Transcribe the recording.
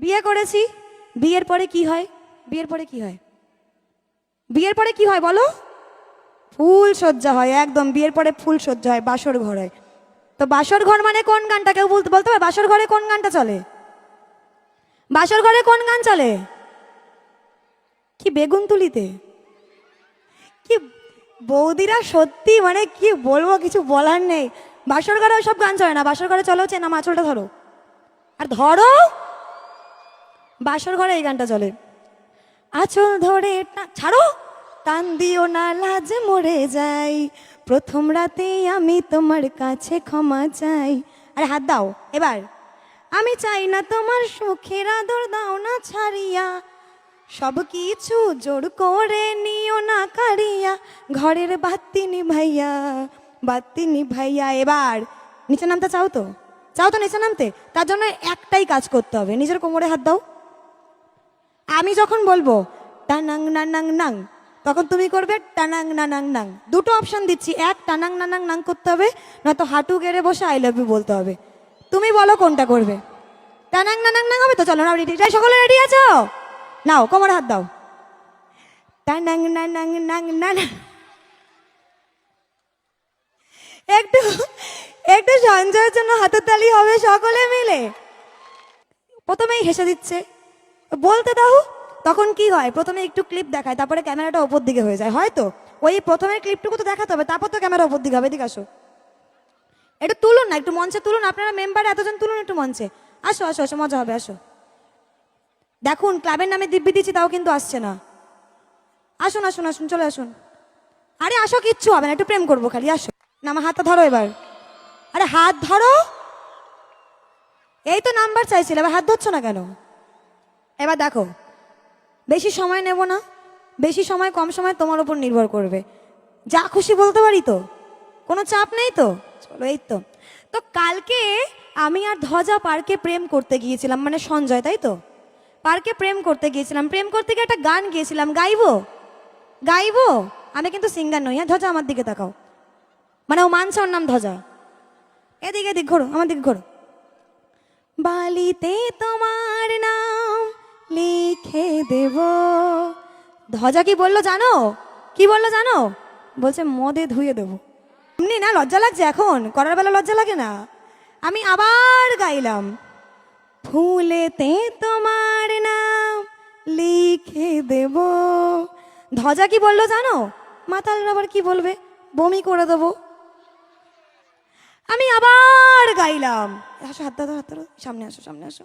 বিয়ে করেছি, বিয়ের পরে কি হয়? বিয়ের পরে কি হয়? বিয়ের পরে কি হয় বলো? ফুল সজ্জা হয়, একদম বিয়ের পরে ফুল সজ্জা হয়, বাসর ঘর হয়। তো বাসর ঘর মানে কোন গানটা কেউ বলতে বলতে হবে? বাসর ঘরে কোন গানটা চলে? বাসর ঘরে কোন গান চলে? কি বেগুন তুলিতে? কি বৌদিরা সত্যি মানে কি বলবো, কিছু বলার নেই। বাসর ঘরে ওসব গান চলে না, বাসর ঘরে চলো চেনা মাছলটা ধরো, আর ধরো বাসর ঘরে এই গানটা চলে, আঁচল ধরে ছাড়ো, টান দিও না লাজ মরে যাই, প্রথম রাতেই আমি তোমার কাছে ক্ষমা চাই। আরে হাত দাও এবার। আমি চাই না তোমার সুখের আদর, দাও না ছাড়িয়া, সব কিছু জোর করে নিও না কারিয়া, ঘরের বাতি নিভাইয়া, বাতি নিভাইয়া। এবার নিচে নামতে চাও তো? চাও তো নিচে নামতে? তার জন্য একটাই কাজ করতে হবে, নিজের কোমরে হাত দাও। আমি যখন বলবো টানাং নানাং নাং, তখন তুমি করবে টানাং নানাং নাং। দুটো অপশন দিচ্ছি, এক টানাং নানাং নাং করতে হবে, নয়তো হাঁটু গেড়ে বসে আই লাভ ইউ বলতে হবে। তুমি বলো কোনটা করবে? টানাং নানাং নাং হবে তো? চলো না, রেডি? সকলে রেডি আছো? নাও কোমরে হাত দাও। টানাং নানাং নাং নানা। একটু একটু সঞ্জয়ের জন্য হাতের তালি হবে সকলে মিলে। প্রথমেই হেসে দিচ্ছে, বলতে দাও। তখন কি হয়, প্রথমে একটু ক্লিপ দেখায়, তারপরে ক্যামেরাটা ওপর দিকে হয়ে যায়, হয়তো ওই প্রথমের ক্লিপটুকু তো দেখাতে হবে, তারপর তো ক্যামেরা ওপর দিকে হবে। এদিকে আসো, একটু তুলুন না, একটু মঞ্চে তুলুন, আপনারা মেম্বার এতজন তুলুন একটু মঞ্চে। আসো আসো আসো, মজা হবে, আসো। দেখুন ক্লাবের নামে দিব্যি দিচ্ছি, তাও কিন্তু আসছে না। আসুন আসুন আসুন, চলে আসুন। আরে আসো, কিচ্ছু হবে না, একটু প্রেম করবো খালি, আসো না। আমার হাতটা ধরো এবার। আরে হাত ধরো, এই তো নাম্বার চাইছিল, এবার হাত ধরছো না কেন? এবার দেখো, বেশি সময় নেব না, বেশি সময় কম সময় তোমার উপর নির্ভর করবে, যা খুশি বলতে পারি তো, কোনো চাপ নেই তো। চলো, এই তো। তো কালকে আমি আর ধ্বজা পার্কে প্রেম করতে গিয়েছিলাম, মানে সঞ্জয়, তাই তো? পার্কে প্রেম করতে গিয়েছিলাম, প্রেম করতে গিয়ে একটা গান গিয়েছিলাম, গাইবো? গাইবো? আমি কিন্তু সিঙ্গার নই। হ্যাঁ ধ্বজা আমার দিকে তাকাও, মানে ও মানছে ওর নাম ধ্বজা। এদিকে এদিক ঘোরো, আমার দিকে ঘোরো। বালিতে তোমার নাম লিখে দেব। ধ্বজা কি বললো জানো? কি বললো জানো? বলছে মদে ধুয়ে দেবো। এমনি না, লজ্জা লাগছে এখন, করার বেলা লজ্জা লাগে না। আমি আবার গাইলাম, ফুলেতে তোমার নাম লিখে দেব। ধ্বজা কি বললো জানো? মাতালরা আবার কি বলবে, বমি করে দেবো। আমি আবার গাইলাম, আসো হাত ধরো, হাত ধরো, সামনে আসো, সামনে আসো।